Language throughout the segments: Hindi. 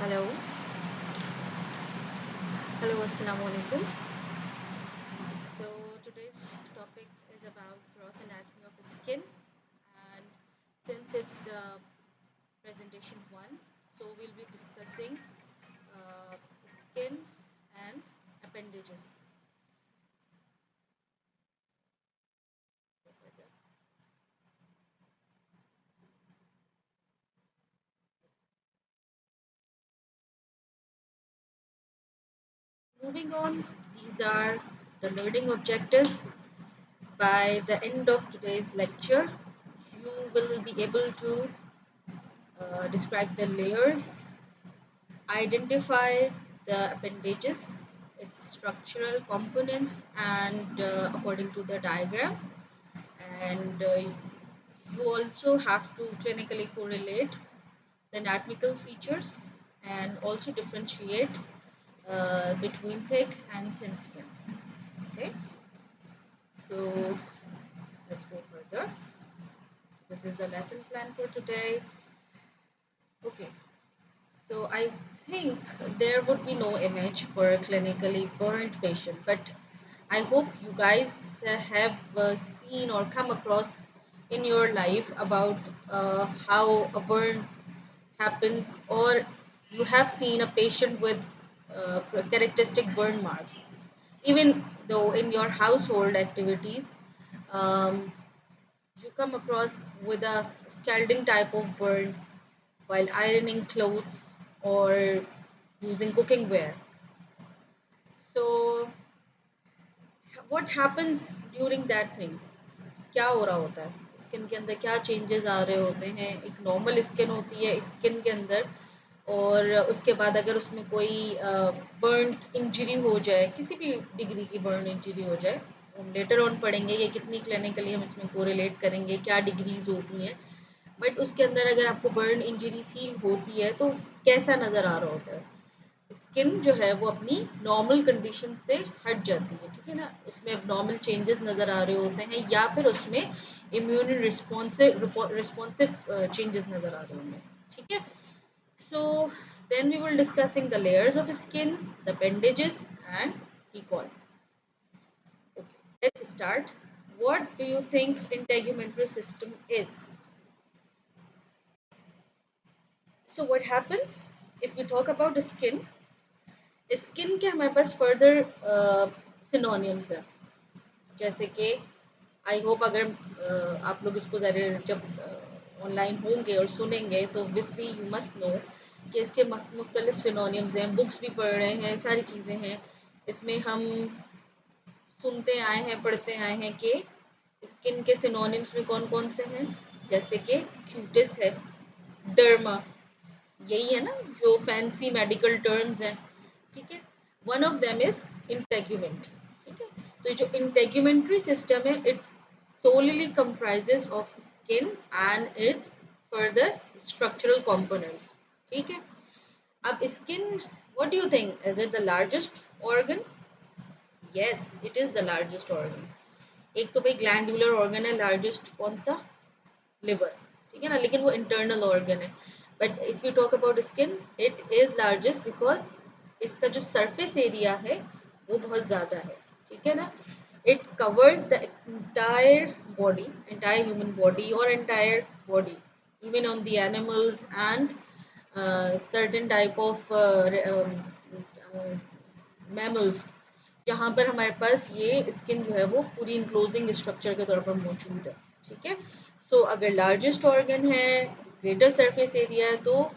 Hello, hello, assalamu alaikum. So today's topic is about gross anatomy of skin, and since it's presentation one, so we'll be discussing skin and appendages. Moving on, these are the learning objectives. By the end of today's lecture, you will be able to describe the layers, identify the appendages, its structural components, and according to the diagrams. And you also have to clinically correlate the anatomical features and also differentiate between thick and thin skin. Okay, so let's go further. This is the lesson plan for today. Okay, so I think there would be no image for a clinically burnt patient, but I hope you guys have seen or come across in your life about how a burn happens, or you have seen a patient with characteristic burn marks. Even though in your household activities, um, you come across with a scalding type of burn while ironing clothes or using cooking ware. So what happens during that thing? क्या हो रहा होता है स्किन के अंदर, क्या चेंजेस आ रहे होते हैं? एक नॉर्मल स्किन होती है स्किन के अंदर, और उसके बाद अगर उसमें कोई बर्न इंजरी हो जाए, किसी भी डिग्री की बर्न इंजरी हो जाए, हम लेटर ऑन पढ़ेंगे कि कितनी क्लिनिकली हम इसमें कोरिलेट करेंगे, क्या डिग्रीज होती हैं। बट उसके अंदर अगर आपको बर्न इंजरी फील होती है तो कैसा नज़र आ रहा होता है? स्किन जो है वो अपनी नॉर्मल कंडीशन से हट जाती है, ठीक है ना? उसमें अब नॉर्मल चेंजेस नज़र आ रहे होते हैं, या फिर उसमें इम्यून रिस्पॉन्सिव चेंजेस नज़र आ रहे होंगे, ठीक है? So then we will discussing the layers of skin, the appendages and recall. Okay, let's start. What do you think integumentary system is? So what happens if we talk about the skin के हमारे पास फर्दर सिनोनिम्स हैं, जैसे कि आई होप अगर आप लोग इसको ज़रा जब ऑनलाइन होंगे और सुनेंगे तो ऑब्वियसली यू मस्ट नो कि इसके मुख्तलिफ सिनोनिम्स हैं, बुक्स भी पढ़ रहे हैं, सारी चीज़ें हैं। इसमें हम सुनते आए हैं, पढ़ते आए हैं कि स्किन के सिनोनिम्स में कौन कौन से हैं, जैसे कि क्यूटिस है, डर्मा, यही है ना जो फैंसी मेडिकल टर्म्स हैं, ठीक है? One of them is integument, ठीक है? तो ये जो इंटेग्यूमेंट्री सिस्टम है, it solely comprises of skin and its further structural components, ठीक है? अब skin, what do you think, is it the largest organ? Yes, it is the largest organ. एक तो भाई ग्लैंडुलर ऑर्गन है लार्जेस्ट, कौन सा? लिवर, ठीक है ना? लेकिन वो इंटरनल ऑर्गन है। But if you talk about skin, it is largest because इसका जो सरफेस एरिया है वो बहुत ज़्यादा है, ठीक है ना? It covers the entire body, entire human body or entire body, even on the animals and certain type of mammals, जहाँ पर हमारे पास ये स्किन जो है वो पूरी इंक्लोजिंग स्ट्रक्चर के तौर पर मौजूद है, ठीक है? सो अगर लार्जेस्ट ऑर्गन है, ग्रेटर सरफेस एरिया है, तो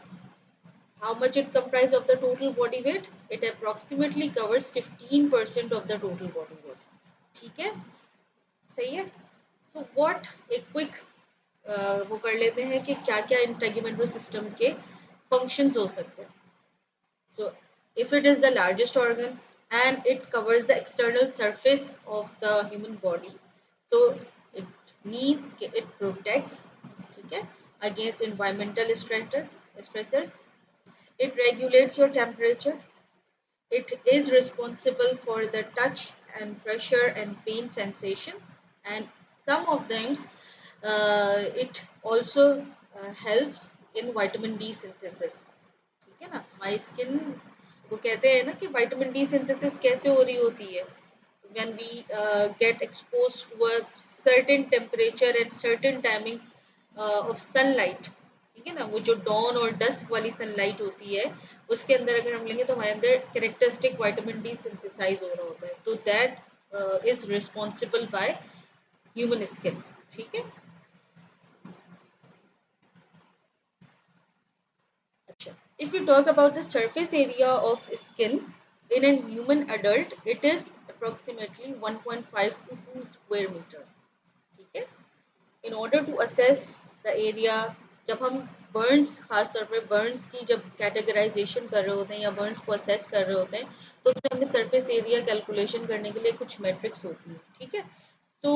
how much it comprise of the total body weight? It approximately covers 15% of the total body weight, ठीक है? सही है? So what, एक क्विक वो कर लेते हैं कि क्या क्या इंटेग्यूमेंट्री सिस्टम के फंक्शंस हो सकते हैं। So if it is the largest organ and it covers the external surface of the human body, so it needs, it protects, ठीक है, against environmental stressors. It regulates your temperature. It is responsible for the touch and pressure and pain sensations, and some of them it also helps in vitamin D synthesis. ठीक है ना। माई स्किन, वो कहते हैं ना कि विटामिन डी सिंथेसिस कैसे हो रही होती है, when we get exposed to a certain temperature and certain timings of sunlight, ठीक है ना। वो जो डॉन और डस्क वाली सनलाइट होती है, उसके अंदर अगर हम लेंगे तो हमारे अंदर कैरेक्टरिस्टिक विटामिन डी सिंथेसाइज हो रहा होता है, तो that is responsible by human skin. ठीक है। अच्छा, if you talk about the surface area of skin in a human adult, it is approximately 1.5 to 2 square meters। ठीक है। In order to assess the area, जब हम बर्न्स, खासतौर पर बर्न्स की जब कैटेगराइजेशन कर रहे होते हैं या बर्न्स को असेस कर रहे होते हैं, तो उसमें हमें सरफेस एरिया कैलकुलेशन करने के लिए कुछ मैट्रिक्स होती है। ठीक है। तो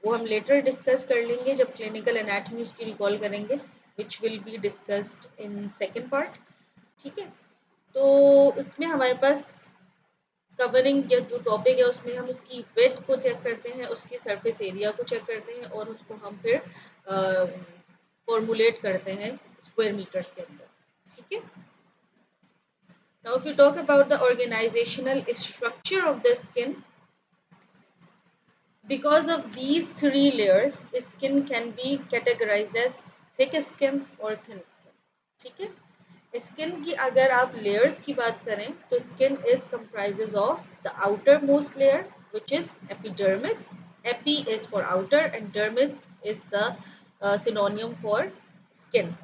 वो हम लेटर डिस्कस कर लेंगे जब क्लिनिकल एनाटॉमी उसकी रिकॉल करेंगे, which will be discussed in second part. ठीक है। तो उसमें हमारे पास कवरिंग या जो टॉपिक है उसमें हम उसकी विड्थ को चेक करते हैं, उसकी सरफेस एरिया को चेक करते हैं, और उसको हम फिर फॉर्मुलेट करते हैं स्क्वायर मीटर्स के अंदर। ठीक है। Now if you talk about the organisational structure of the skin, because of these three layers, skin can be categorized as thick skin or thin skin। ठीक है। स्किन की अगर आप लेयर्स की बात करें तो skin is comprises of the outer most layer which is epidermis. AP is for outer and dermis is the सिनोनियम for skin.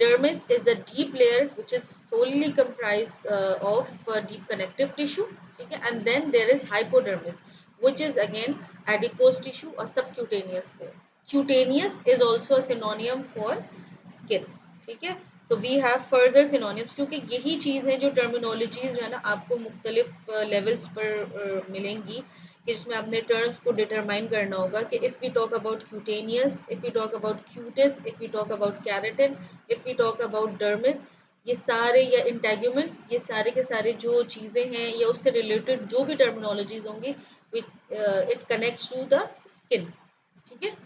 Dermis is the deep layer which is solely comprised of deep connective tissue, ठीक है, and then there is hypodermis which is again adipose tissue or subcutaneous layer। Cutaneous is also a synonym for skin। ठीक है। तो वी हैव फर्दर सिनोनिम्स, क्योंकि यही चीज़ है जो टर्मिनोलॉजीज जो है ना आपको मुख्तलिफ लेवल्स पर मिलेंगी, कि जिसमें आपने टर्म्स को डिटरमाइन करना होगा कि if we talk about cutaneous, if we talk about cutis, if we talk about keratin, if we talk about dermis, ये सारे या इंटेग्यूमेंट्स, ये सारे के सारे जो चीज़ें हैं या उससे रिलेटेड जो भी टर्मिनोलॉजीज होंगी, it connects to the skin. ठीक है।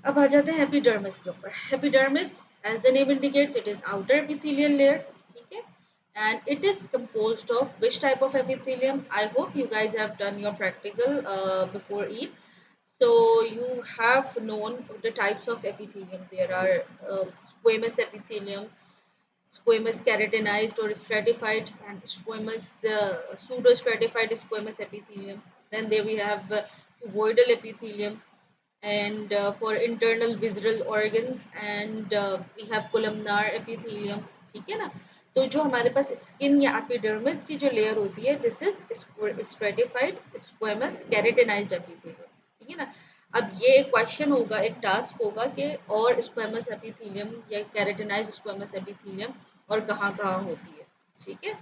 अब आ जाते हैं एपिडर्मिस के ऊपर। Epidermis as the name indicates it is outer epithelial layer. ठीक है। and it is composed of which type of epithelium? I hope you guys have done your practical before it, so you have known the types of epithelium. There are squamous epithelium, squamous keratinized or stratified, and squamous pseudo stratified squamous epithelium. Then there we have cuboidal epithelium, and for internal visceral organs, and we have columnar epithelium। ठीक है ना। तो जो हमारे पास स्किन या एपिडर्मिस की जो लेयर होती है, this is stratified squamous keratinised epithelium. ठीक है ना। अब ये एक क्वेश्चन होगा, एक टास्क होगा कि और स्क्वेमस एपिथेलियम या कैरेटिनाइज्ड स्क्वेमस एपिथेलियम और कहाँ कहाँ होती है। ठीक है।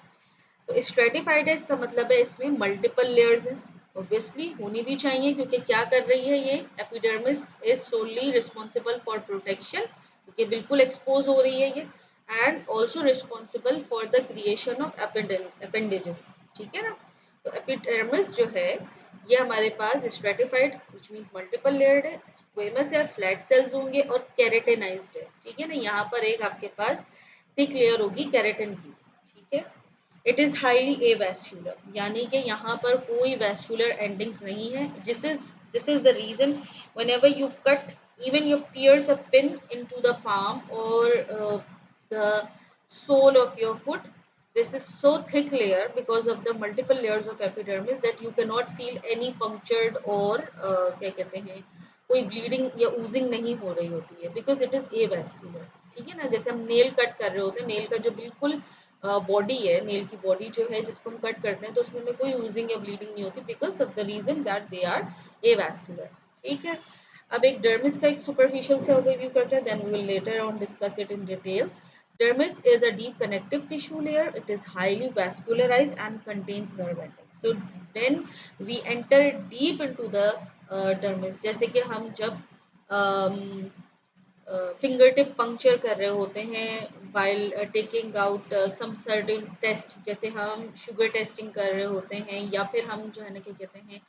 तो स्ट्रेटिफाइड है, इसका मतलब है इसमें मल्टीपल लेयर्स हैं। ऑब्वियसली होनी भी चाहिए, क्योंकि क्या कर रही है ये epidermis is solely responsible for protection, क्योंकि बिल्कुल एक्सपोज हो रही है ये, and also responsible for the creation of appendages. ठीक है ना। तो एपिडर्मिस जो है ये हमारे पास stratified which means multiple layered है, स्क्वेमस है, फ्लैट सेल्स होंगे, और कैरेटिनाइज्ड है। ठीक है ना। यहाँ पर एक आपके पास थिक लेयर होगी कैरेटिन की। ठीक है। इट इज़ हाईली एवैस्कुलर, यानी कि यहाँ पर कोई वैस्कुलर एंडिंग्स नहीं है। This is the reason whenever you cut, even you pierce a pin into the palm or the sole of your foot, this is so thick layer because of the multiple layers of epidermis that you cannot feel any punctured or क्या कहते हैं, कोई ब्लीडिंग या ऊजिंग नहीं हो रही होती है, बिकॉज इट इज एवैस्कुलर। ठीक है ना। जैसे हम नेल कट कर रहे होते हैं, नेल का जो बिल्कुल बॉडी है, नेल की बॉडी जो है जिसको हम कट करते हैं, तो उसमें कोई यूजिंग या ब्लीडिंग नहीं होती, because of the reason that they are avascular. ठीक है। अब एक डर्मिस का एक सुपरफिशियल से ओवरव्यू करते हैं, then we will later on discuss it in detail. Dermis is a deep connective tissue layer. It is highly vascularized and contains nerve endings. So when we enter deep into the dermis, जैसे कि हम जब फिंगर टिप पंक्चर कर रहे होते हैं while taking out some certain test, जैसे हम शुगर टेस्टिंग कर रहे होते हैं, या फिर हम जो है ना क्या कहते हैं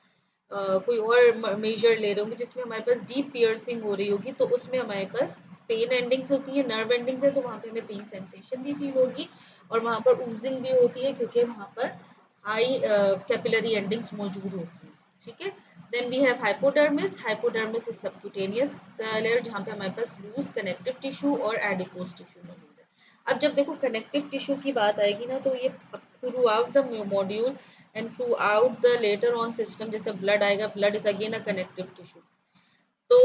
कोई और मेजर ले रहे होंगे जिसमें हमारे पास डीप पियर्सिंग हो रही होगी, तो उसमें हमारे पास पेन एंडिंग्स होती है, नर्व एंडिंग्स है, तो वहाँ पे हमें पेन सेंसेशन भी फील होगी और वहाँ पर ऊजिंग भी होती है क्योंकि वहाँ पर हाई कैपिलरी एंडिंग्स मौजूद होती हैं, ठीक है। Then we have hypodermis. Hypodermis is subcutaneous layer जहाँ पे हमारे पास लूज कनेक्टिव टिश्यू और एडिपोज टिश्यू मौजूद है। अब जब देखो कनेक्टिव टिश्यू की बात आएगी ना, तो ये through out the module and through out the later on system, जैसे ब्लड आएगा, blood is again a connective tissue. तो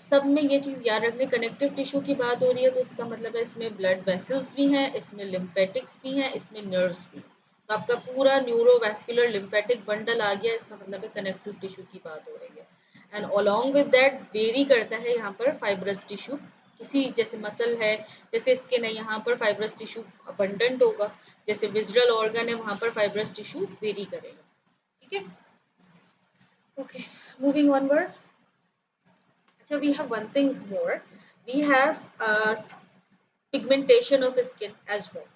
सब में ये चीज़ याद रखनी, कनेक्टिव टिश्यू की बात हो रही है तो इसका मतलब है इसमें ब्लड वेसल्स भी हैं, इसमें लिम्फेटिक्स भी हैं, इसमें नर्व्स भी हैं। तो आपका पूरा न्यूरोवैस्कुलर लिम्फेटिक बंडल आ गया, इसका मतलब है कनेक्टिव टिश्यू की बात हो रही है। And along with that very करता है यहाँ पर फाइब्रस टिश्यू, किसी जैसे मसल है, जैसे स्किन है, यहाँ पर फाइब्रस टिश्यू अबंडेंट होगा, जैसे विजरल ऑर्गन है वहाँ पर फाइब्रस टिश्यू वेरी करेगा, ठीक है। Okay, moving onwards. So we have one thing more. We have pigmentation of skin as well.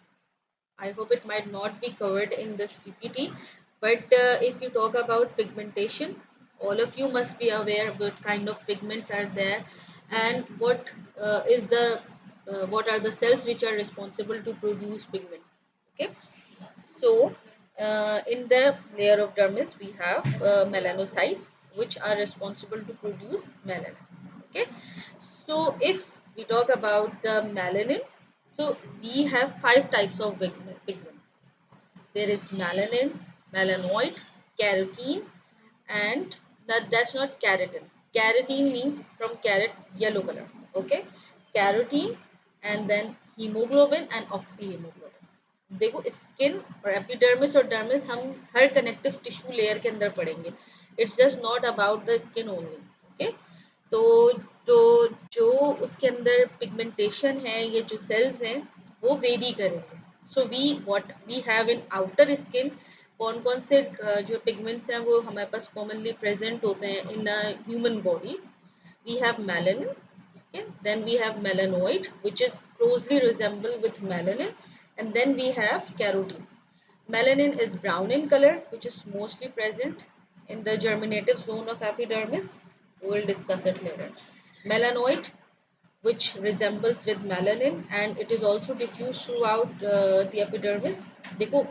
I hope it might not be covered in this PPT, but if you talk about pigmentation, all of you must be aware what kind of pigments are there and what are the cells which are responsible to produce pigment. Okay, so in the layer of dermis we have melanocytes which are responsible to produce melanin. Okay, so if we talk about the melanin, so we have five types of pigments. There is melanin, melanoid, carotene, and that's not keratin. Carotene means from carrot, yellow color. Okay, carotene, and then hemoglobin and oxyhemoglobin. देखो स्किन और एपिडर्मिस और डर्मिस हम हर कनेक्टिव टिश्यू लेयर के अंदर पढ़ेंगे, it's just not about the skin only. Okay, तो जो जो उसके अंदर पिगमेंटेशन है, ये जो सेल्स हैं वो वेरी करेंगे। So we what we have in outer skin, कौन कौन से जो पिगमेंट्स हैं वो हमारे पास कॉमनली प्रेजेंट होते हैं in human body. We have melanin, okay? Then we have melanoid, which is closely resemble with melanin, and then we have carotene. Melanin is brown in color, which is mostly present in the germinative zone of epidermis. We will discuss it later. Melanoid, which resembles with melanin, and it is also diffused throughout the epidermis. देखो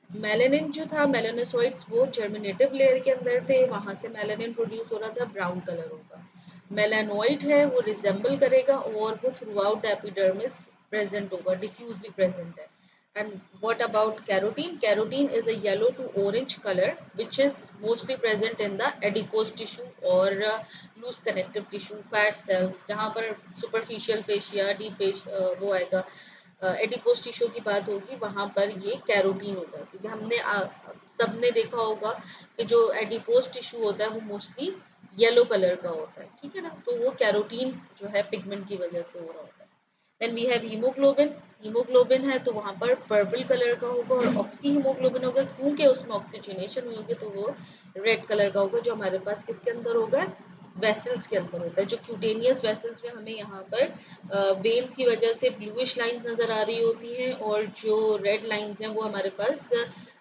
मेलानिन जो था, मेलानोसाइट्स वो जर्मिनेटिव लेयर के अंदर थे, वहां से मेलानिन प्रोड्यूस हो रहा था, ब्राउन कलर होगा। मेलानोइड है वो रिजेंबल करेगा और वो throughout the epidermis present होगा, डिफ्यूजली प्रेजेंट है। And what about carotene? Carotene is a yellow to orange colour which is mostly present in the adipose tissue और loose connective tissue, fat cells, जहाँ पर सुपरफिशियल फेशिया, डीप वो आएगा, एडिपोज टिश्यू की बात होगी, वहाँ पर ये कैरोटीन होता है। क्योंकि हमने सबने देखा होगा कि जो एडिपोज टिश्यू होता है वो मोस्टली येलो कलर का होता है, ठीक है ना, तो वो कैरोटीन जो है पिगमेंट की वजह से हो रहा होता है। Then we have haemoglobin. Haemoglobin है तो वहाँ पर पर्पल कलर का होगा, और ऑक्सी हीमोग्लोबिन होगा क्योंकि उसमें ऑक्सीजनेशन हुई होगी तो वो रेड कलर का होगा, जो हमारे पास किसके अंदर होगा? वेसल्स के अंदर होता है। जो क्यूटेनियस वेसल्स में हमें यहाँ पर वेन्स की वजह से ब्लूइश लाइंस नज़र आ रही होती हैं, और जो रेड लाइंस हैं वो हमारे पास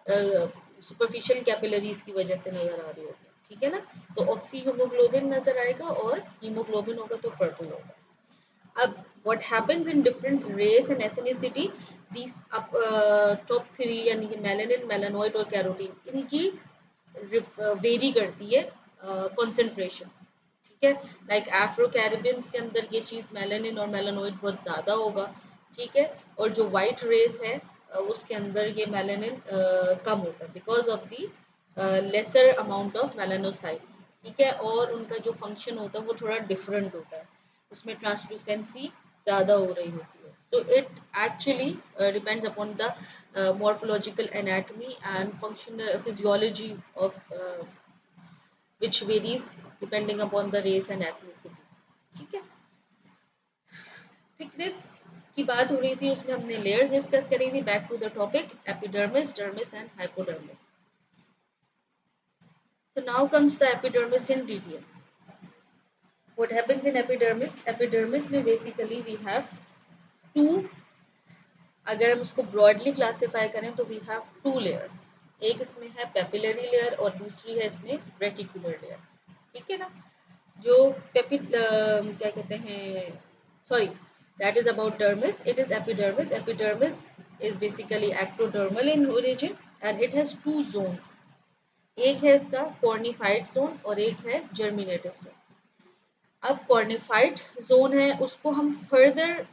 सुपरफिशियल कैपिलरीज की वजह से नज़र आ रही होती है, ठीक है ना। तो ऑक्सी हीमोग्लोबिन नज़र आएगा और हीमोग्लोबिन होगा तो पर्पल होगा। अब what happens in different race and ethnicity, these top three यानी कि मेलानिन, मेलानोइड और कैरोटीन, इनकी वेरी करती है कंसंट्रेशन, ठीक है। लाइक अफ्रो कैरिबियंस के अंदर ये चीज़ मेलानिन और मेलानोइड बहुत ज़्यादा होगा, ठीक है। और जो वाइट रेस है उसके अंदर ये मेलानिन कम होता है because of the lesser amount of melanocytes, ठीक है। और उनका जो फंक्शन होता है वो थोड़ा डिफरेंट होता है, उसमें ट्रांसलूसेंसी ज़्यादा हो रही होती है। तो it actually depends upon the morphological anatomy and functional physiology of which varies depending upon the race and ethnicity, ठीक है। थिकनेस की बात हो रही थी, उसमें हमने लेयर्स डिस्कस करी थी। Back to the topic, epidermis, dermis and hypodermis. So now comes the epidermis in detail. What happens in epidermis? Epidermis में basically we have two, अगर हम उसको ब्रॉडली क्लासिफाई करें तो वी हैव टू लेयर्स। एक इसमें है पेपिलरी लेयर और दूसरी है इसमें रेटिकुलर लेयर, ठीक है ना। जो क्या कहते हैं, sorry, that is about dermis. It is epidermis. Epidermis is basically ectodermal in origin and it has two zones. एक है इसका कॉर्निफाइड जोन और एक है जर्मिनेटिव जोन। अब कॉर्निफाइड जोन है उसको हम फर्दर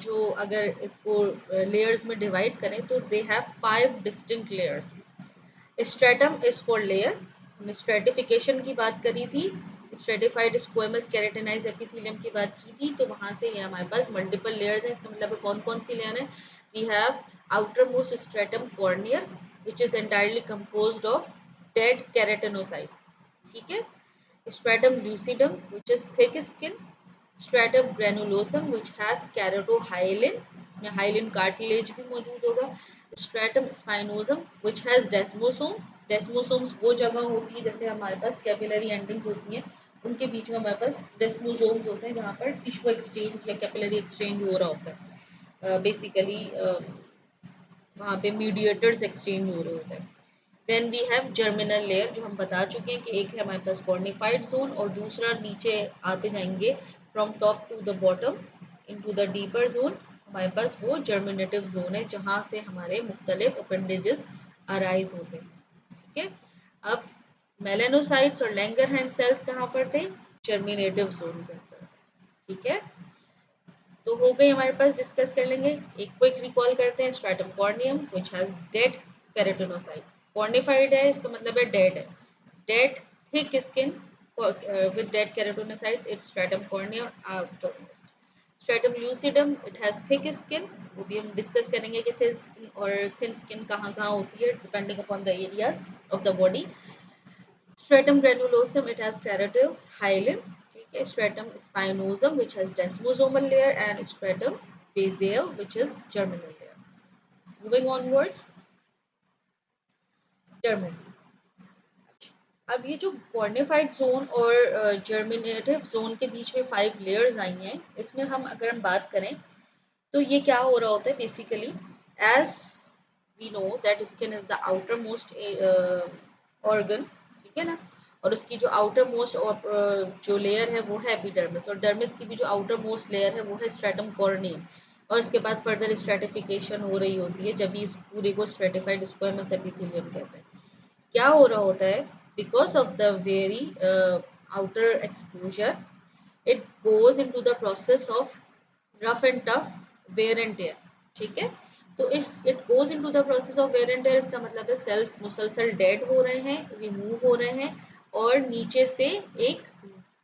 जो अगर इसको लेयर्स में डिवाइड करें तो they have 5 distinct layers. Stratum is for layer. हमने स्ट्रेटिफिकेशन की बात करी थी, स्ट्रेटिफाइड स्क्वेमस केराटिनाइज एपिथेलियम की बात की थी, तो वहां से ये हमारे पास मल्टीपल लेयर्स हैं। इसका मतलब कौन कौन सी लेयर है? We have outermost stratum corneum which is entirely composed of dead keratinocytes. ठीक है। Stratum lucidum, which is thick skin. Stratum granulosum, which has keratohyalin, इसमें हाइलिन कार्टिलेज भी मौजूद होगा। Stratum spinosum, which has desmosomes. Desmosomes वो जगह होती है जैसे हमारे पास कैपिलरी एंडिंग्स होती हैं, उनके बीच में हमारे पास डेस्मोसोम्स होते हैं जहाँ पर टिश्यू एक्सचेंज या कैपिलरी एक्सचेंज हो रहा होता है। बेसिकली वहाँ पे मीडिएटर्स एक्सचेंज हो रहे होते हैं। Then we have germinal layer, जो हम बता चुके हैं कि एक है हमारे पास कॉर्निफाइड जोन और दूसरा नीचे आते जाएंगे from top to the bottom into the deeper zone. हमारे पास वो जर्मिनेटिव जोन है जहाँ से हमारे मुख्तलिफ अपेंडेजेस अराइज होते हैं। ठीक है। अब मेलानोसाइट्स और लैंगरहैंस सेल्स कहाँ पर थे? जर्मिनेटिव जोन के अंदर। ठीक है। तो हो गई हमारे पास, डिस्कस कर लेंगे। एक क्विक रिकॉल करते हैं। Stratum corneum which has dead keratinocytes. Cornified है इसका मतलब है डेड है। Dead thick skin with dead keratinocytes, it's stratum corneum outermost. Stratum lucidum, it has thick skin. वो भी हम डिस्कस करेंगे कि थिक और थिन स्किन कहाँ कहाँ होती है depending upon the areas of the body. Stratum granulosum, it has keratohyalin. ठीक है। Stratum spinosum, which has desmosomal layer, and stratum basale, which is germinal layer. Moving onwards, dermis. अब ये जो कॉर्निफाइड जोन और जर्मिनेटिव जोन के बीच में 5 लेयर्स आई हैं, इसमें अगर हम बात करें तो ये क्या हो रहा होता है basically, as we know that skin is the outer most organ. ठीक है ना। और उसकी जो आउटर मोस्ट जो लेयर है वो है एपिडर्मिस, और डर्मिस की भी जो आउटर मोस्ट लेयर है वो है स्ट्रेटम कॉर्नियम। और इसके बाद फर्दर स्ट्रेटिफिकेशन हो रही होती है जब भी इस पूरे को स्ट्रेटिफाइड स्क्वेमस एपिथेलियम कहते हैं। क्या हो रहा होता है? Because of the very outer exposure, it goes into the process of rough and tough wear and tear। ठीक है। तो if it goes into the process of wear and tear, इसका मतलब है सेल्स मुसलसल डेड हो रहे हैं, रिमूव हो रहे हैं, और नीचे से एक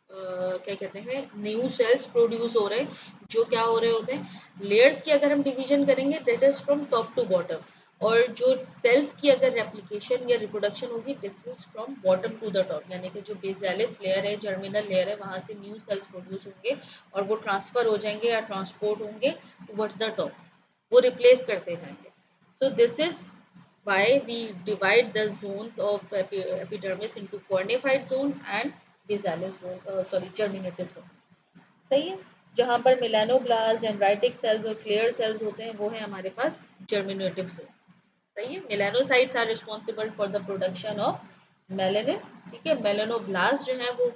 क्या कहते हैं न्यू सेल्स प्रोड्यूस हो रहे हैं, जो क्या हो रहे होते हैं लेयर्स की अगर हम डिवीजन करेंगे that is from top to bottom, और जो सेल्स की अगर रेप्लिकेशन या रिप्रोडक्शन होगी this is from bottom to the top, यानी कि जो बेसालिस लेयर है, जर्मिनल लेयर है, वहां से न्यू सेल्स प्रोड्यूस होंगे और वो ट्रांसफर हो जाएंगे या ट्रांसपोर्ट होंगे टुवर्ड्स द टॉप, वो रिप्लेस करते जाएंगे। सो this is why we divide the zones of epidermis into cornified zone and basalis zone, sorry germinative zone। सही है। जहां पर मेलानोब्लास्ट, डेंड्राइटिक सेल्स और क्लियर सेल्स होते हैं वो है हमारे पास जर्मिनेटिव जोन। सही है। Melanocytes are responsible for the production of melanin. ठीक है। मेलानोब्लास्ट जो है वो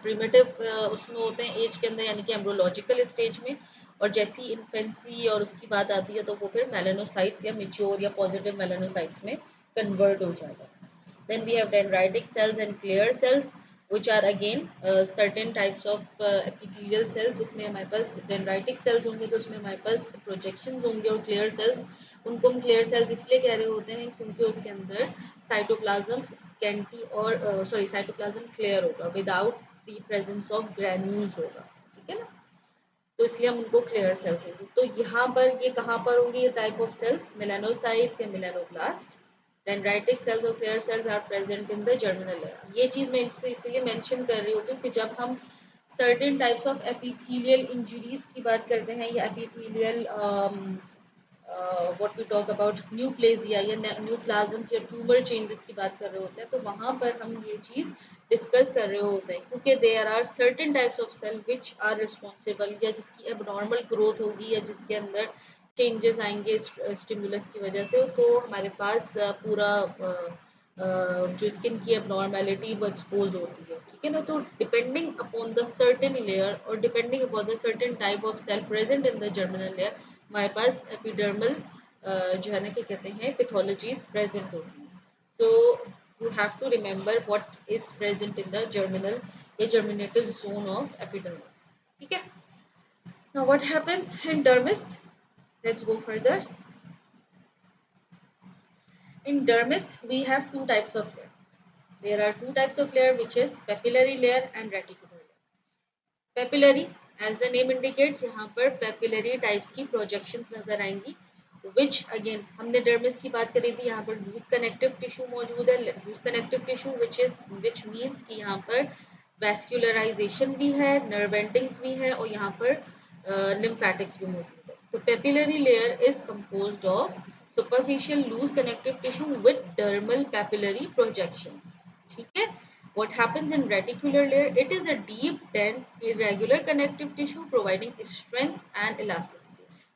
प्रिमिटिव उसमें होते हैं एज के अंदर, यानी कि एम्ब्रोलॉजिकल स्टेज में, और जैसी इन्फेंसी और उसकी बात आती है तो वो फिर मेलानोसाइट्स या मेच्योर या पॉजिटिव मेलानोसाइट्स में कन्वर्ट हो जाता है। Then we have dendritic cells and clear cells, which are again certain types of epithelial cells, जिसमें हमारे पास dendritic cells होंगे तो उसमें हमारे पास projections होंगे, और clear cells, उनको हम clear cells इसलिए कह रहे होते हैं क्योंकि उसके अंदर साइटोप्लाज्म स्कैंटी और सॉरी साइटोप्लाज्म क्लियर होगा, without the presence of granules होगा। ठीक है ना। तो इसलिए हम उनको क्लियर सेल्स कहते हैं। तो यहाँ पर ये कहाँ पर होंगे ये टाइप ऑफ सेल्स? मेलानोसाइट्स या मेलानोब्लास्ट, डेंड्राइटिक सेल्स और clear cells are present in the germinal layer. ये चीज़ मैं इसलिए मेंशन कर रही होती हूँ कि जब हम certain types of epithelial injuries की बात करते हैं या epithelial what we talk about neoplasia या न्यूप्लाज्म्स या ट्यूमर चेंजेस की बात कर रहे होते हैं, तो वहाँ पर हम ये चीज़ डिस्कस कर रहे होते हैं क्योंकि there are certain types of cell which are responsible, या जिसकी एबनॉर्मल ग्रोथ होगी या जिसके अंदर चेंजेस आएंगे स्टिमुलस की वजह से, तो हमारे पास पूरा जो स्किन की एबनॉर्मेलिटी वो एक्सपोज होती है, ठीक है ना। तो depending upon the certain layer और depending upon the certain type of cell present in the germinal layer, हमारे पास एपिडर्मल जो है ना क्या कहते हैं पैथोलॉजीज प्रेजेंट होती हैं। तो you have to remember what is present in the germinal या germinative zone of epidermis, ठीक है। Now what happens in dermis? Let's go further. In dermis, we have two types of layer. There are two types of layer, which is papillary layer and reticular layer. Papillary, as the name indicates, यहाँ पर papillary types की projections नजर आएंगी, which again हमने dermis की बात करी थी, यहाँ पर loose connective tissue मौजूद है, loose connective tissue which means कि यहाँ पर vascularization भी है, nerve endings भी है और यहाँ पर lymphatics भी मौजूद है। तो papillary layer is composed of superficial loose connective tissue with dermal papillary projections, ठीक है। What happens in reticular layer? It is a deep, dense, irregular connective tissue providing strength and elasticity.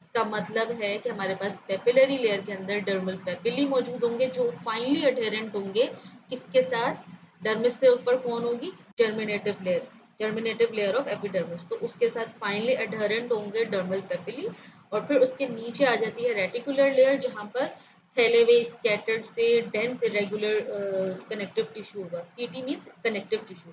इसका मतलब है कि हमारे पास पेपिलरी लेयर के अंदर डर्मल पेपिली मौजूद होंगे जो फाइनली अडेरेंट होंगे किसके साथ, डर्मिस से ऊपर कौन होगी, जर्मिनेटिव लेयर ऑफ एपिडर्मिस, तो उसके साथ फाइनली अडेरेंट होंगे डर्मल पेपिली। और फिर उसके नीचे आ जाती है रेटिकुलर लेयर जहाँ पर फैले हुए स्कैटर्ड से डेंस इरेगुलर कनेक्टिव टिश्यू होगा। सीटी मीन्स कनेक्टिव टिश्यू।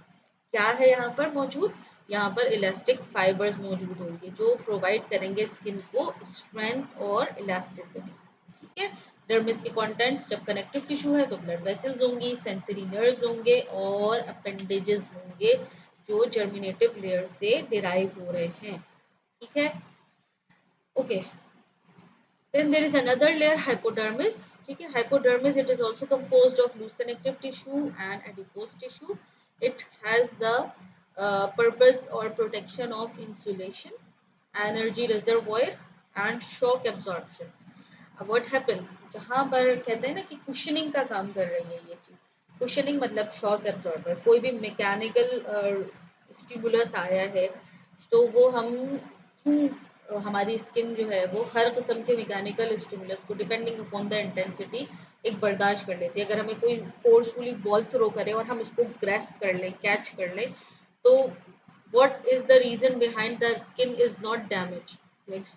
क्या है यहाँ पर मौजूद, यहाँ पर इलास्टिक फाइबर्स मौजूद होंगे जो प्रोवाइड करेंगे स्किन को स्ट्रेंथ और इलास्टिसिटी, ठीक है। डर्मिस के कंटेंट्स, जब कनेक्टिव टिश्यू है तो ब्लड वेसल्स होंगी, सेंसरी नर्व्स होंगे और अपेंडेजेस होंगे जो जर्मिनेटिव लेयर से डिराइव हो रहे हैं, ठीक है। Okay, then there is another layer, hypodermis, ठीक है। hypodermis, it is also composed of loose connective tissue and adipose tissue. It has the purpose or protection of insulation, energy reservoir and shock absorption. अब what happens, जहाँ पर कहते हैं ना कि कुशनिंग का काम कर रही है ये चीज़, कुशनिंग मतलब शॉक एब्जॉर्बर। कोई भी मैकेनिकल स्टिमुलस आया है तो वो हम क्यों हमारी स्किन जो है वो हर किस्म के मैकेनिकल स्टिमुलस को डिपेंडिंग अपॉन द इंटेंसिटी एक बर्दाश्त कर लेती है। अगर हमें कोई फोर्सफुली बॉल थ्रो करे और हम उसको ग्रेस्प कर लें, कैच कर लें, तो what is the reason behind the skin is not damaged, like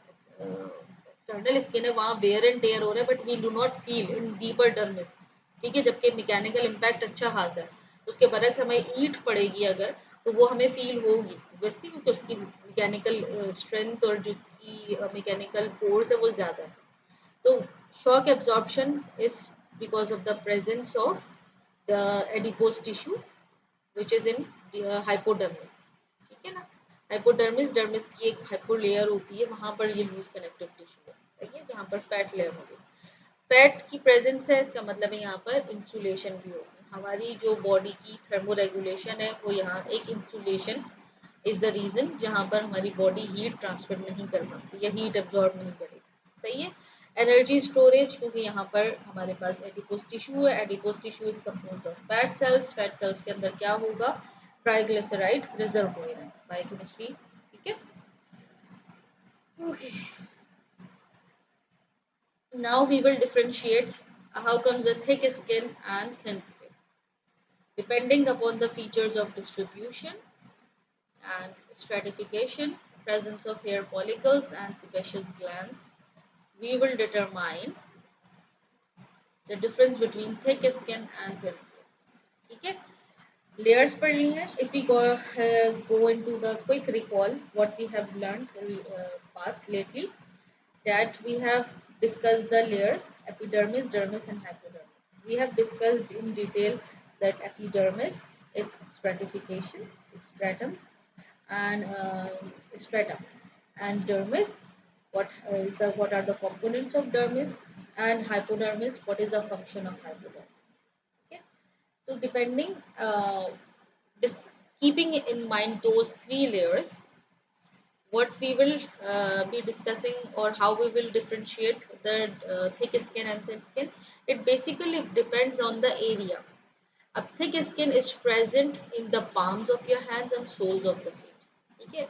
external skin है वहाँ वेयर एंड टेयर हो रहा है but we do not feel in deeper dermis, ठीक है। जबकि मैकेनिकल इम्पैक्ट अच्छा खासा है, उसके बरक्स हमें ईंट पड़ेगी अगर तो वो हमें फील होगी वैसे, क्योंकि उसकी मैकेनिकल स्ट्रेंथ और जो उसकी मैकेनिकल फोर्स है वो ज़्यादा है। तो shock absorption is because of the presence of the adipose tissue which is in hypodermis, ठीक है ना। हाइपोडर्मिस डर्मिस की एक हाइपर लेयर होती है, वहां पर ये लूज कनेक्टिव टिश्यू है, ठीक है, जहाँ पर फैट लेयर होगी। फैट की प्रेजेंस है, इसका मतलब है यहाँ पर इंसुलेशन भी होगी। हमारी जो बॉडी की थर्मोरेगुलेशन है वो यहाँ एक इंसुलेशन इज द रीजन जहाँ पर हमारी बॉडी हीट ट्रांसफर नहीं कर पाती या हीट एब्जॉर्ब नहीं करेगी, सही है। एनर्जी स्टोरेज, क्योंकि यहाँ पर हमारे पास एडिपोज टिश्यू है, adipose tissue is composed of fat cells, fat cells के अंदर क्या होगा, ट्राइग्लिसराइड रिजर्वोयर है, बायोकेमिस्ट्री, ठीक है। Okay, now we will differentiate how comes a thick skin and thin skin depending upon the features of distribution and stratification, presence of hair follicles and sebaceous glands. We will determine the difference between thick skin and thin skin, ठीक है। layers पढ़ ली हैं। If we go into the quick recall what we have learned past lately, that we have discussed the layers epidermis, dermis and hypodermis. We have discussed in detail that epidermis, its stratification, stratums and stratum, and dermis, what are the components of dermis, and hypodermis, what is the function of hypodermis, okay. So depending dis- keeping in mind those three layers, what we will be discussing or how we will differentiate the thick skin and thin skin, it basically depends on the area. A thick skin is present in the palms of your hands and soles of the feet, ठीक है।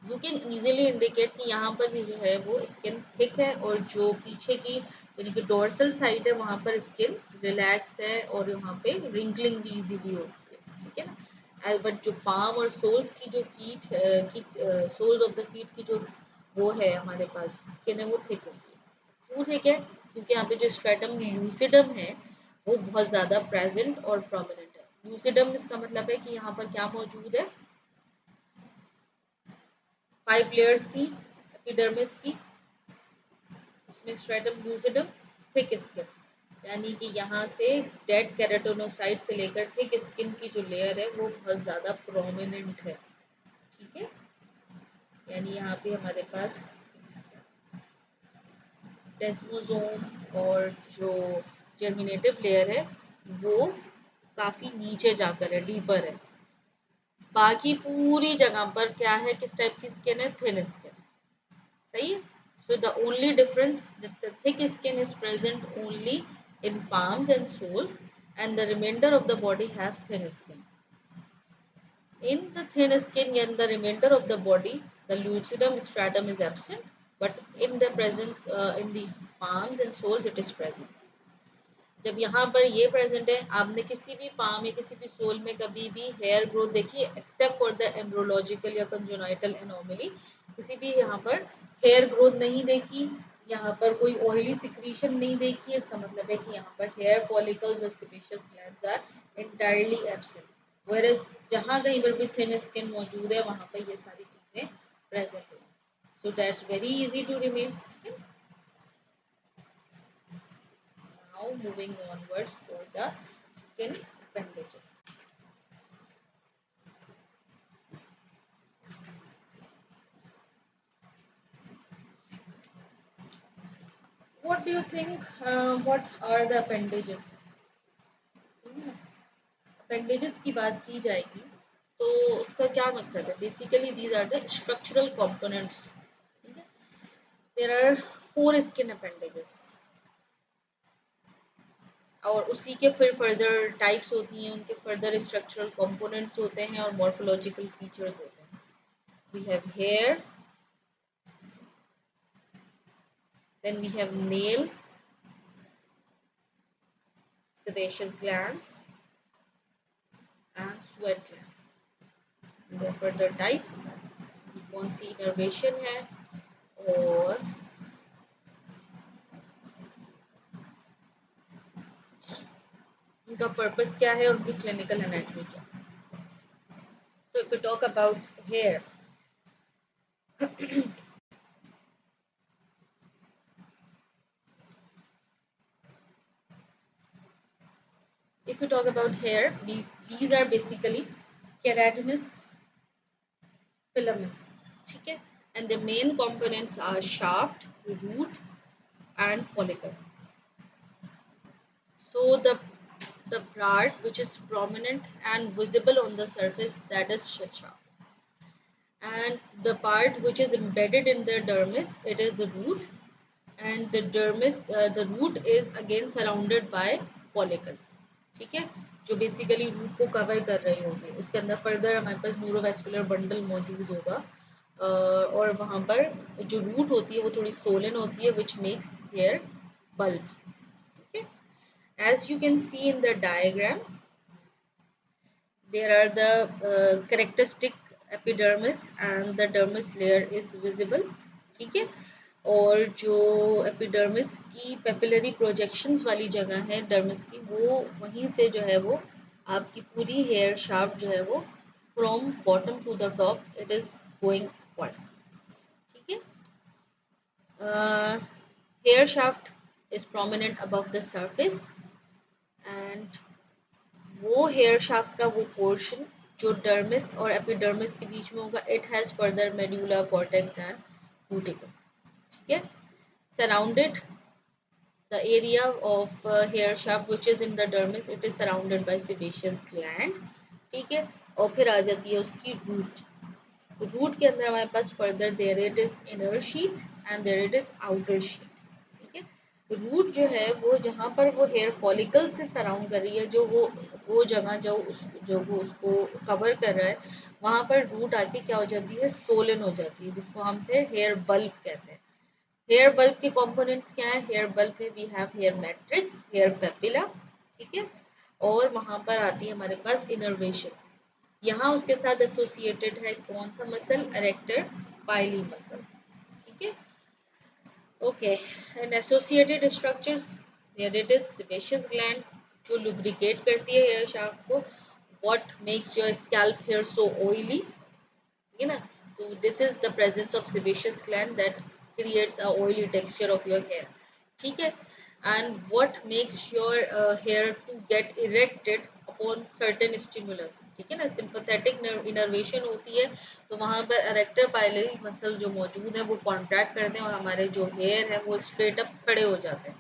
यू कैन इजीली इंडिकेट कि यहाँ पर भी जो है वो स्किन थिक है, और जो पीछे की यानी कि डोर्सल साइड है वहाँ पर स्किन रिलैक्स है, और यहाँ पे रिंकलिंग भी इजीली होती है, ठीक है ना। बट जो पाम और सोल्स की जो फीट की सोल्स ऑफ द फीट की जो वो है हमारे पास स्किन है, वो थिक होती है। क्यों थिक है? क्योंकि यहाँ पे जो स्ट्रेटम ल्यूसिडम है वो बहुत ज़्यादा प्रेजेंट और प्रोमिनेंट है। ल्यूसिडम इसका मतलब है कि यहाँ पर क्या मौजूद है, 5 लेयर्स थी एपिडर्मिस की, उसमें स्ट्रेटम ल्यूसिडम, थिक स्किन, यानी कि यहाँ से डेड केराटिनोसाइट से लेकर थिक स्किन की जो लेयर है वो बहुत ज़्यादा प्रोमिनेंट है, ठीक है। यानी यहाँ पे हमारे पास डेस्मोसोम और जो जर्मिनेटिव लेयर है वो काफ़ी नीचे जाकर है, डीपर है। बाकी पूरी जगह पर क्या है, किस टाइप की स्किन है, थिन स्किन, सही है। So the only difference that the thick skin is present only in palms and soles, and the remainder of the body has thin skin. In the thin skin and the remainder of the body, the lucidum stratum is absent, but in the presence in the palms and soles it is present. जब यहाँ पर ये प्रेजेंट है, आपने किसी भी पाम या किसी भी सोल में कभी भी हेयर ग्रोथ देखी एक्सेप्ट फॉर द एम्ब्रोलॉजिकल या कंजोनाइटल एनोमली, किसी भी यहाँ पर हेयर ग्रोथ नहीं देखी, यहाँ पर कोई ऑयली सिक्रीशन नहीं देखी, इसका मतलब है कि यहाँ पर हेयर फॉलिकल्स और sebaceous glands are entirely absent. Whereas जहाँ कहीं पर भी थिन स्किन मौजूद है वहाँ पर ये सारी चीज़ें प्रेजेंट है। So that's very easy to remain, ठीक है। Now moving onwards for the skin appendages. What do you think? What are the appendages? Appendages की बात की जाएगी तो उसका क्या मकसद है? Basically, these are the structural components. ठीक है? There are 4 skin appendages. और उसी के फिर फर्दर टाइप्स होती हैं, उनके फर्दर स्ट्रक्चरल कंपोनेंट्स होते हैं और मॉर्फोलॉजिकल फीचर्स होते हैं। We have hair, then we have nail, sebaceous glands, and sweat glands. There further types कि कौन सी इनर्वेशन है और उनका पर्पस क्या है और उनकी क्लिनिकल एनाटॉमी क्या है। So if we talk about hair, if we talk about hair, these are basically keratinous filaments, ठीक है, and the main components are shaft, root, and follicle. So the part which is prominent and visible on the surface, that is shaft, and the part which is embedded in the dermis, it is the root, and the root is again surrounded by follicle, ठीक है, जो बेसिकली रूट को कवर कर रहे होंगे। उसके अंदर फर्दर हमारे पास न्यूरोवेस्कुलर बंडल मौजूद होगा, और वहाँ पर जो रूट होती है वो थोड़ी सोलन होती है, विच मेक्स हेयर बल्ब, ठीक है। As you can see in the diagram, there are the characteristic epidermis and the dermis layer is visible, ठीक है। और जो एपिडर्मिस की पेपिलरी प्रोजेक्शंस वाली जगह है डर्मिस की, वो वहीं से जो है वो आपकी पूरी हेयर शाफ्ट जो है वो from bottom to the top it is going upwards, ठीक है। Hair shaft is prominent above the surface, and वो हेयर शाफ्ट का वो पोर्शन जो डर्मिस और एपिडर्मिस के बीच में होगा, it has further medulla cortex and cuticle, ठीक है। Surrounded the area of hair shaft which is in the dermis, it is surrounded by sebaceous gland, ठीक है। और फिर आ जाती है उसकी रूट। रूट के अंदर हमारे पास further there it is inner sheath and there it is outer sheath, ठीक है। रूट जो है वो जहाँ पर वो हेयर फॉलिकल से सराउंड कर रही है, जो वो जगह जो वो उसको कवर कर रहा है, वहाँ पर रूट आके क्या हो जाती है, सोलन हो जाती है, जिसको हम फिर हेयर बल्ब कहते हैं। हेयर बल्ब के कंपोनेंट्स क्या है? हेयर बल्ब में we have hair matrix, hair papilla, ठीक है, और वहाँ पर आती है हमारे पास इनर्वेशन। यहाँ उसके साथ एसोसिएटेड है कौन सा मसल? एरेक्टर पाइली मसल, ठीक है। Okay, and associated structures, here it is sebaceous gland जो lubricate करती है हेयर शाफ्ट को. What makes your scalp hair so oily? ठीक है ना, तो this is the presence of sebaceous gland that creates a oily texture of your hair. ठीक है, and what makes your hair to get erected upon certain stimulus? ठीक है ना, sympathetic innervation होती है, तो वहाँ पर erector pili मसल जो मौजूद है वो कॉन्ट्रैक्ट करते हैं और हमारे जो हेयर है वो स्ट्रेट अप खड़े हो जाते हैं,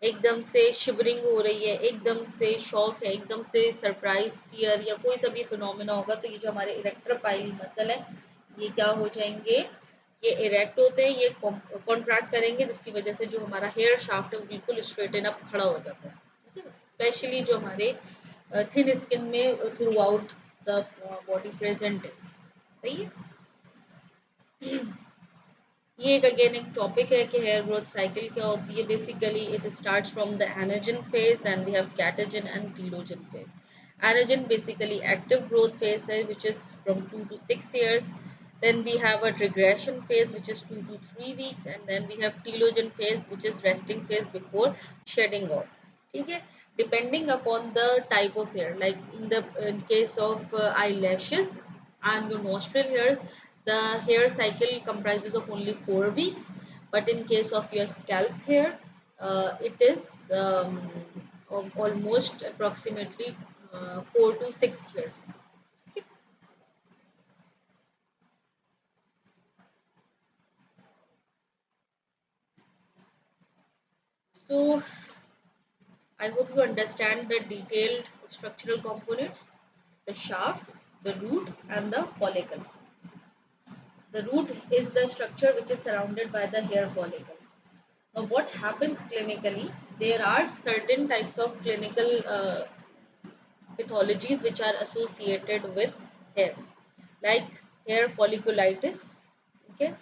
एकदम से शिवरिंग हो रही है, एकदम से शॉक है, एकदम से सरप्राइज, फियर या कोई सा भी फिनोमेना होगा, तो ये जो हमारे इरेक्टर पाइली मसल है ये क्या हो जाएंगे, ये इरेक्ट होते हैं, ये कॉन्ट्रैक्ट करेंगे, जिसकी वजह से जो हमारा हेयर शाफ्ट है वो बिल्कुल स्ट्रेटन अप खड़ा हो जाता है, ठीक है। स्पेशली जो हमारे थिन स्किन में through out the body present है, सही है। ये एक अगेन एक टॉपिक है कि हेयर ग्रोथ साइकिल क्या होती है. Basically it starts from the anagen phase, then we have catagen and telogen phase. Anagen basically active growth phase है which is from 2 to 6 years. Then we have a regression phase which is 2 to 3 weeks, and then we have telogen phase which is resting phase before shedding off. ठीक है, depending upon the type of hair, like in case of eyelashes and your nostril hairs, the hair cycle comprises of only 4 weeks, but in case of your scalp hair, it is almost approximately 4 to 6 years. Okay. So I hope you understand the detailed structural components, the shaft, the root, and the follicle. The root is the structure which is surrounded by the hair follicle. Now, what happens clinically? There are certain types of clinical pathologies which are associated with hair, like hair folliculitis. Okay,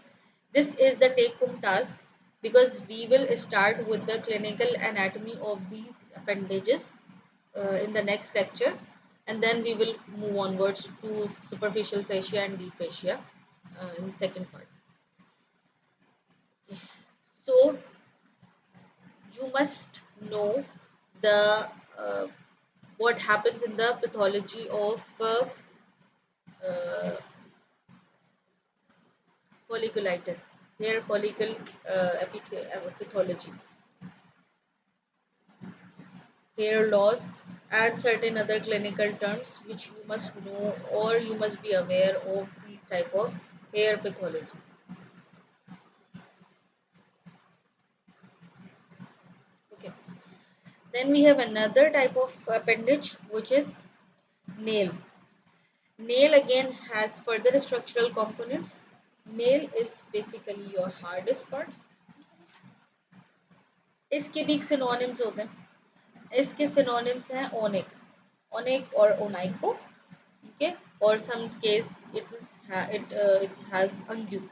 this is the take-home task because we will start with the clinical anatomy of these appendages in the next lecture, and then we will move onwards to superficial fascia and deep fascia in the second part. So you must know the what happens in the pathology of uh, folliculitis, hair follicle pathology, hair loss, and certain other clinical terms which you must know or you must be aware of these type of hair pathologies. Okay. Then we have another type of appendage which is nail. Nail again has further structural components. Nail is basically your hardest part. इसके भी सिनोनिम्स होते हैं. इसके सिनोनिम्स हैं ओनिक, ओनिक और ओनाइको, ठीक है, और सम केस इट हैज अंग्यूस,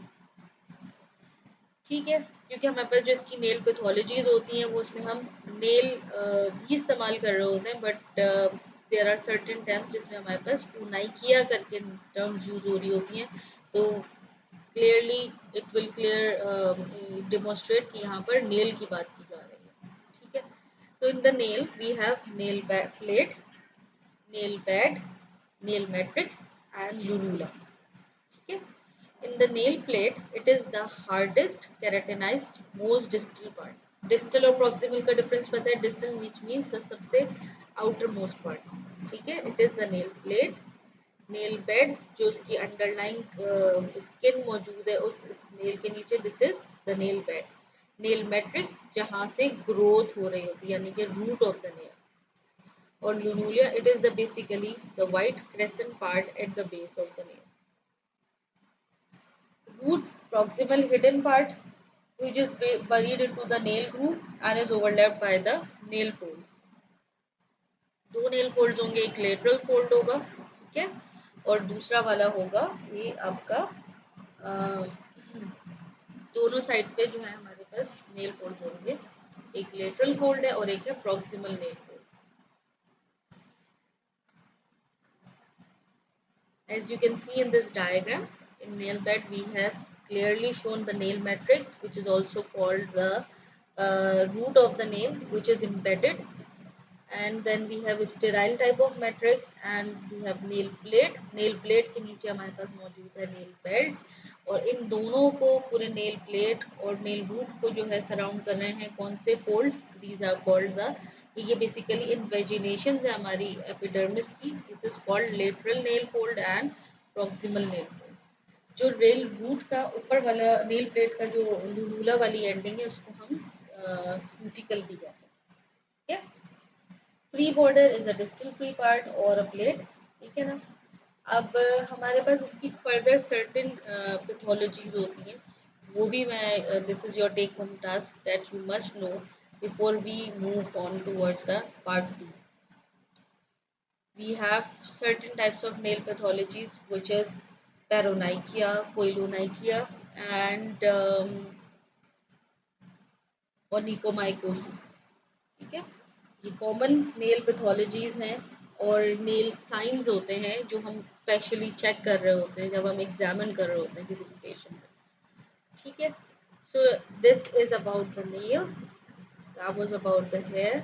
ठीक है, क्योंकि हमारे पास जो इसकी नेल पैथोलॉजीज होती हैं वो उसमें हम नेल भी इस्तेमाल कर रहे होते हैं, but there are certain terms जिसमें हमारे पास ओनाइकिया करके टर्म्स यूज हो रही होती हैं, तो clearly it will clear demonstrate कि यहाँ पर नेल की बात की जा रही है, ठीक है. तो in the nail we have nail plate, nail bed, nail matrix, and lunula. Okay. In the nail plate, it is the hardest keratinized most distal part. Distal और proximal का difference पता है? Distal which means the सबसे outermost part. ठीक है? It is the nail plate, nail bed जो उसकी underlying skin मौजूद है उस nail के नीचे. This is the nail bed. Nail matrix जहाँ से growth हो रही होती है, यानी कि root of the nail. Or lunulia, it is the basically the white crescent part at the base of the nail. Root, proximal hidden part. which is buried into the nail groove and is overlapped by the nail folds. दो नेल फोल्ड होंगे, एक लेटरल फोल्ड होगा, ठीक है, और दूसरा वाला होगा ये आपका दोनों साइड पे जो है हमारे पास नेल फोल्ड होंगे, एक लेटरल फोल्ड है और एक है proximal nail fold. As you can see in this diagram, in nail bed we have clearly shown the nail matrix, which is also called the root of the nail, which is embedded. And then we have a sterile type of matrix and we have nail plate. Nail plate के नीचे हमारे पास मौजूद है nail bed, और इन दोनों को पूरे nail plate और nail root को जो है सराउंड कर रहे हैं कौन से folds? These are called the, ये बेसिकली इन्वेजिनेशन है हमारी एपिडर्मिस की. This is called lateral nail fold and proximal nail fold. जो नेल रूट का ऊपर वाला नेल प्लेट का जो लूला वाली एंडिंग है उसको हम क्यूटिकल भी कहते हैं. ठीक है. Free border is a distal free part और अ प्लेट. ठीक है ना. अब हमारे पास इसकी फर्दर सर्टेन पैथोलॉजीज होती हैं, वो भी मैं, this is your take home task that you must know before we move on towards the part 2. We have certain types of nail pathologies, which is paronychia, koilonychia, and onychomycosis. ठीक है. ये कॉमन नेल पैथोलॉजीज हैं और नेल साइंस होते हैं जो हम स्पेशली चेक कर रहे होते हैं जब हम एग्जामिन कर रहे होते हैं किसी भी पेशेंट को. ठीक है. So this is about the nail, that was about the hair.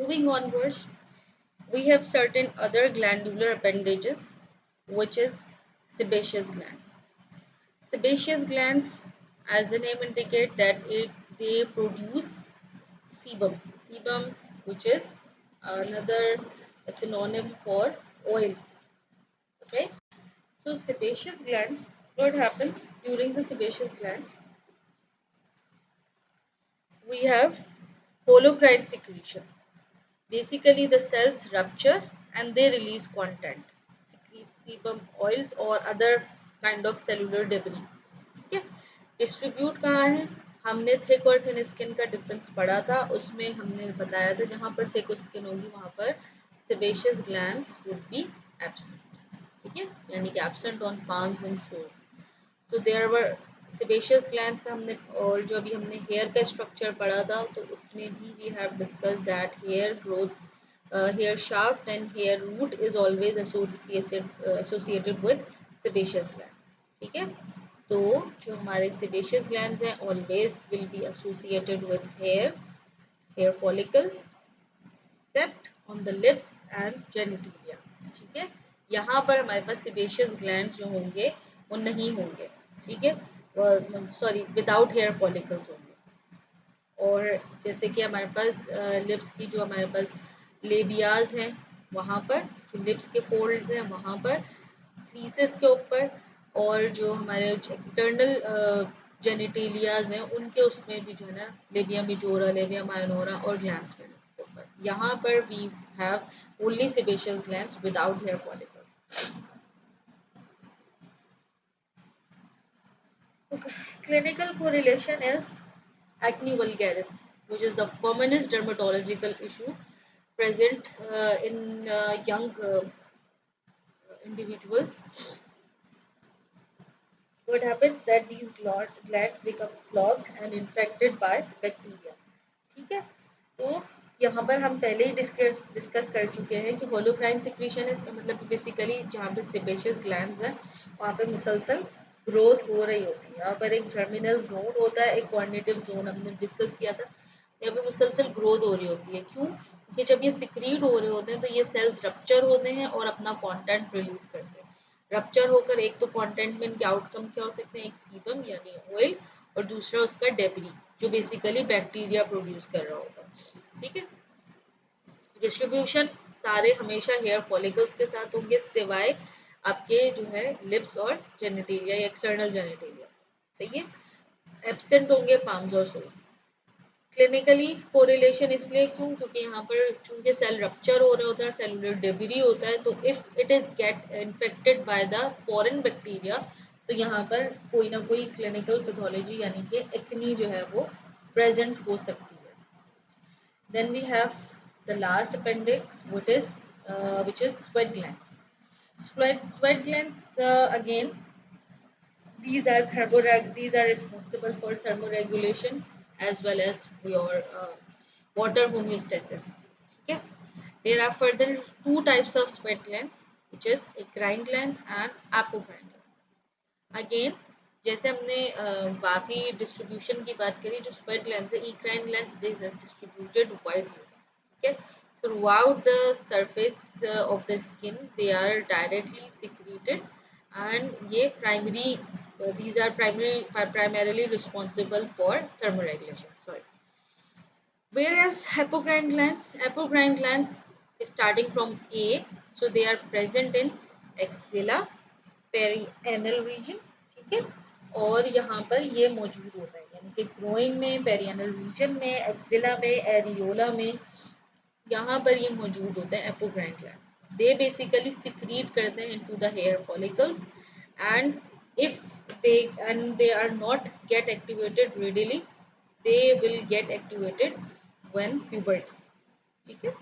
Moving onwards, we have certain other glandular appendages, which is sebaceous glands. Sebaceous glands, as the name indicates, that they produce sebum. Sebum, which is another synonym for oil. Okay. So sebaceous glands, what happens during the sebaceous glands? We have holocrine secretion. Basically, the cells rupture and they release content, secrete sebum oils or other kind of cellular debris. ठीक है. डिस्ट्रीब्यूट कहाँ है? हमने थिक और थिन स्किन का डिफरेंस पढ़ा था, उसमें हमने बताया था जहाँ पर थिक स्किन होगी वहाँ पर sebaceous glands would be absent. ठीक है, यानी कि absent on palms and soles. So there were sebaceous glands का हमने, और जो अभी हमने हेयर का स्ट्रक्चर पढ़ा था तो उसमें भी we have discuss that hair growth, hair shaft and hair root is always associated with sebaceous gland. ठीक है. तो जो हमारे सेबेशियस ग्लैंड्स हैं always will be associated with hair, hair follicle, except on the lips and genitalia. ठीक है. यहाँ पर हमारे पास सेबेशियस ग्लैंड्स जो होंगे वो नहीं होंगे. ठीक है. सॉरी, विदाउट हेयर फॉलिकल्स होंगे. और जैसे कि हमारे पास लिप्स की जो हमारे पास लेबियाज हैं वहाँ पर, जो लिप्स के फोल्ड्स हैं वहाँ पर, क्रीसेस के ऊपर, और जो हमारे एक्सटर्नल जेनिटेलियाज हैं उनके उसमें भी जो है ना लेबिया मेजोरा, लेबिया माइनोरा और ग्लैंड्स के ऊपर, यहाँ पर we have only sebaceous glands without hair follicles. Clinical correlation is acne vulgaris, which is the commonest dermatological issue present in young individuals. What happens that these glands become clogged and infected by bacteria. ठीक है. तो यहाँ पर हम पहले ही डिस्कस कर चुके हैं कि होलोक्राइन सिक्रीशन है, इसका मतलब बेसिकली जहाँ पे सेबेशियस ग्लैंड्स हैं वहाँ पे मुसलसल ग्रोथ हो रही होती है. यहाँ पर एक जर्मिनल जोन होता है, एक कॉर्नेटिव जोन हमने डिस्कस किया था. यहाँ पे मुसलसल ग्रोथ हो रही होती है. क्यों? क्योंकि जब ये सिक्रीट हो रहे होते हैं तो ये सेल्स रप्चर होते हैं और अपना कॉन्टेंट रिलीज करते हैं. रप्चर होकर एक तो कंटेंट में इनके आउटकम क्या हो सकते हैं, एक सीबम यानी ऑयल, और दूसरा उसका डेब्री जो बेसिकली बैक्टीरिया प्रोड्यूस कर रहा होता है. ठीक है. डिस्ट्रीब्यूशन सारे हमेशा हेयर फॉलिकल्स के साथ होंगे, सिवाय आपके जो है लिप्स और जेनिटेलिया या एक्सटर्नल जेनिटेलिया, सही है। एब्सेंट होंगे पाम्स और सोल्स। क्लिनिकली कोरिलेशन इसलिए क्यों, क्योंकि यहाँ पर चूंकि सेल रप्चर हो रहे होता है, सेलुलर डेब्री होता है, तो if it is get infected by the foreign bacteria, तो यहाँ पर कोई ना कोई क्लिनिकल पैथोलॉजी यानी कि एक्नी जो है वो प्रेजेंट हो सकती है। Then we have the last appendix which is sweat glands. Sweat glands again, these are responsible for thermoregulation as well as your water homeostasis. ठीक है। There are further two types of sweat glands, which is eccrine glands and apocrine glands. Again, जैसे हमने बाकी डिस्ट्रीब्यूशन की बात करी, जो स्वेट ग्लैंड्स है, eccrine glands, they are distributed widely. ठीक है। Throughout the surface of the skin, they are directly secreted, and ये primary these are primarily responsible for thermoregulation. Sorry. Whereas apocrine glands is starting from A, so they are present in axilla, perianal region, ठीक है। और यहाँ पर ये मौजूद होता है, यानी कि ग्रोइंग में, पेरिएनल रीजन में, एक्सिला में, एरियोला में, यहाँ पर ये मौजूद होते हैं apocrine glands. They basically secrete करते हैं into the hair follicles, and if they are not get activated readily, they will get activated when puberty, ठीक है।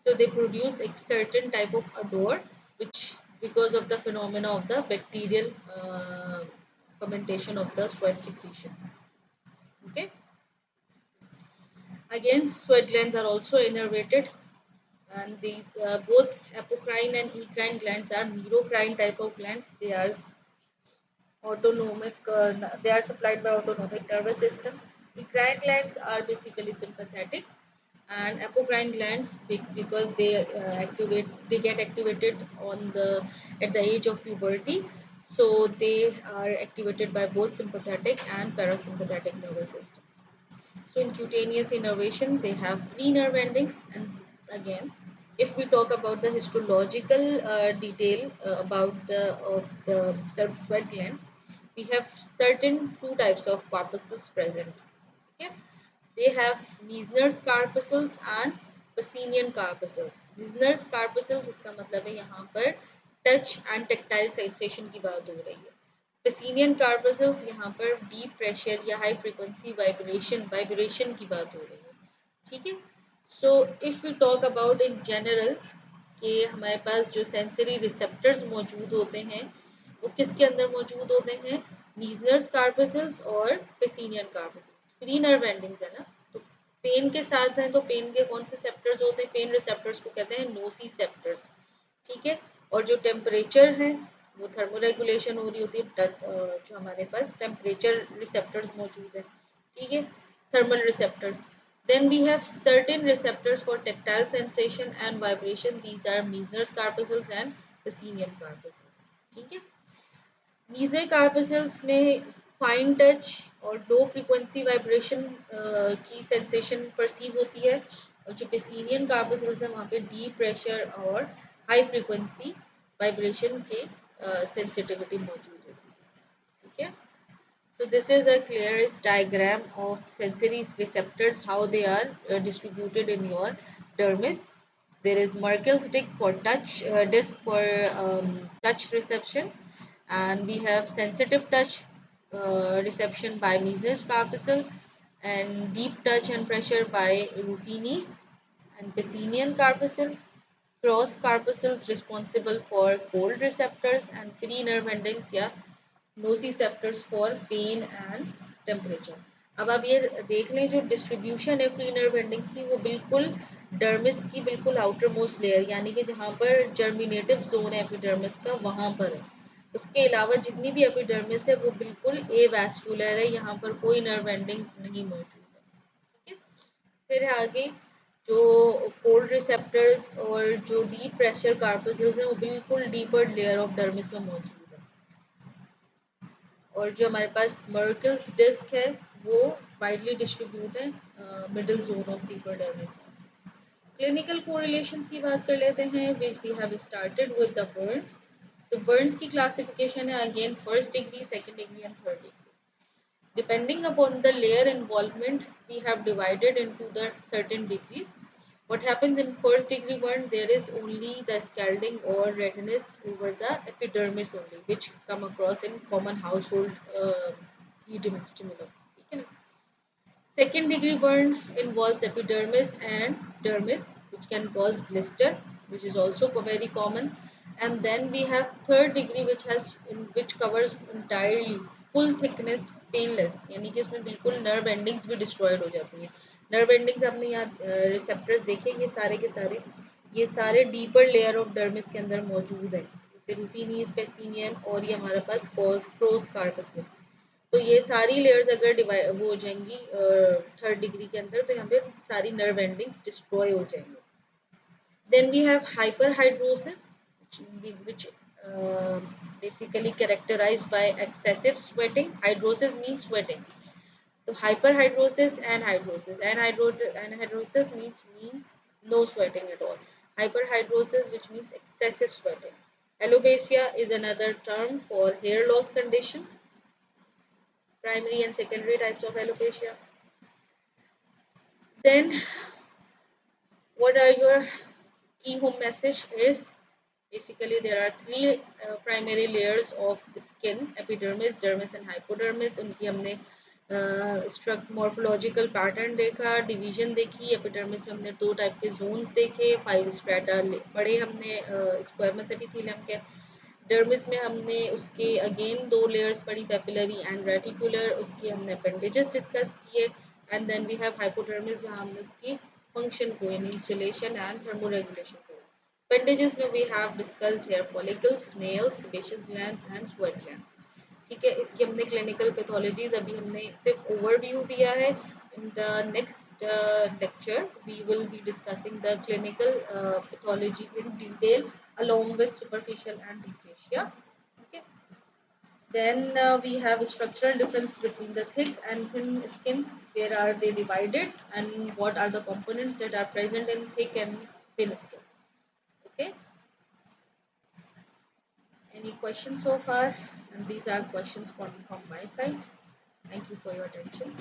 So they produce a certain type of odor, which because of the phenomena of the bacterial fermentation of the sweat secretion. Okay. Again, sweat glands are also innervated, and these both apocrine and eccrine glands are neurocrine type of glands. They are autonomic. They are supplied by autonomic nervous system. Eccrine glands are basically sympathetic, and apocrine glands because they get activated on the at the age of puberty, so they are activated by both sympathetic and parasympathetic nervous system. So in cutaneous innervation, they have free nerve endings. And again, if we talk about the histological detail about the sweat gland, we have certain two types of corpuscles present. Okay? They have Meissner's corpuscles and Pacinian corpuscles. Meissner's corpuscles इसका मतलब है यहाँ पर टच एंड टेक्टाइल सेंसेशन की बात हो रही है। पेसिनियन कार्पसल्स यहाँ पर डीप प्रेशर या हाई फ्रीक्वेंसी वाइब्रेशन की बात हो रही है, ठीक है। So if we talk about in general कि हमारे पास जो सेंसरी रिसेप्टर्स मौजूद होते हैं वो किसके अंदर मौजूद होते हैं, मीजनर्स कार्पसल्स और पेसिनियन कार्पसल्स। फ्री नर्व एंडिंग्स है ना, तो पेन के साथ हैं, तो पेन के कौन से सेप्टर्स होते हैं, पेन रिसेप्टर्स को कहते हैं नोसिसेप्टर्स, ठीक है। और जो टेम्परेचर है वो थर्मोरेगुलेशन हो रही होती है, जो हमारे पास टेम्परेचर रिसेप्टर्स मौजूद है, ठीक है, thermal receptors. Then we have certain receptors for tactile sensation and vibration. These are Meissner's corpuscles and Pacinian corpuscles. ठीक है। Meissner corpuscles में फाइन टच और लो फ्रीक्वेंसी वाइब्रेशन की सेंसेशन परसीव होती है, और जो पेसिनियन कार्पसल्स है वहाँ पे डीप प्रेशर और हाई फ्रीक्वेंसी वाइब्रेशन के सेंसिटिविटी मौजूद होती है, ठीक है। So this is a clearest diagram of sensory receptors, how they are distributed in your dermis. There is Merkel's disc for touch reception, and we have sensitive touch reception by Meissner's corpuscle, and deep touch and pressure by Ruffini's, and Pacinian corpuscle, cross corpuscles responsible for cold receptors, and free nerve endings या nociceptors for pain and temperature. अब आप ये देख लें, जो डिस्ट्रीब्यूशन है फ्री नर्व एंडिंग्स की, वो बिल्कुल डर्मिस की बिल्कुल आउटर मोस्ट लेयर, यानी कि जहाँ पर जर्मिनेटिव जोन है एपिडर्मिस का वहाँ पर है। उसके अलावा जितनी भी एपिडर्मिस है वो बिल्कुल ए वैस्कुलर है, यहाँ पर कोई नर्व एंडिंग नहीं मौजूद है, ठीक है। फिर आगे जो कोल्ड रिसेप्टर्स और जो डीप प्रेशर कार्पसल्स हैं वो बिल्कुल डीपर लेयर ऑफ डर्मिस में मौजूद है। और जो हमारे पास मर्कल्स डिस्क है वो वाइडली डिस्ट्रीब्यूट है middle zone of deeper dermis में। क्लिनिकल कोरिलेशंस की बात कर लेते हैं, which we have started with the burns. तो बर्न्स की क्लासिफिकेशन है again first degree, second degree and third degree. Depending upon the layer involvement, we have divided into the certain degrees. What happens in first degree burn? There is only the scalding or redness over the epidermis only, which come across in common household heat stimulus. ठीक है ना? Second degree burn involves epidermis and dermis, which can cause blister, which is also very common. And then we have third degree, which covers entirely full thickness painless, यानी कि इसमें बिल्कुल nerve endings भी destroyed हो जाती हैं. Nerve endings आपने यहाँ receptors देखे, ये सारे deeper layer of dermis के अंदर मौजूद हैं, जैसे rufinus, pacinian और ये हमारे पास pros carpus है. तो ये सारी लेयर्स अगर डिवाइड वो हो जाएंगी थर्ड डिग्री के अंदर, तो यहाँ पे सारी नर्व एंडिंग्स डिस्ट्रॉय हो जाएंगे. Then we have hyperhidrosis, which basically characterized by excessive sweating. Hydrosis means sweating. So hyperhidrosis and hydrosis. Anhydrosis means no sweating at all. Hyperhidrosis, which means excessive sweating. Alopecia is another term for hair loss conditions. Primary and secondary types of alopecia. Then what are your key home message is basically there are three primary layers of skin: epidermis, dermis and hypodermis. उनकी हमने मॉर्फोलॉजिकल पैटर्न देखा, डिवीजन देखी. एपिडर्मिस में हमने दो टाइप के जोन्स देखे, 5 स्ट्रेटा पढ़े हमने स्क्वायमस एपिथेलियम के. डर्मिस में हमने उसके अगेन दो लेयर्स पढ़ी, पेपिलरी एंड रेटिकुलर. उसके हमने अपेंडेजेस डिस्कस किए. And then we have hypodermis, जहाँ हमने उसकी फंक्शन को यानी इंसुलेशन एंड थर्मोरेगुलेशन को. अपेंडेजेस में we have discussed hair follicles, nails, sebaceous glands and sweat glands. ठीक है, इसकी हमने क्लिनिकल पैथोलॉजीज अभी हमने सिर्फ ओवरव्यू दिया है. In the next lecture we will be discussing the clinical pathology in detail along with superficial and deep fascia. Okay. Then we have a structural difference between the thick and thin skin. Where are they divided and what are the components that are present in thick and thin skin? Okay. Any questions so far? And these are questions from my side. Thank you for your attention.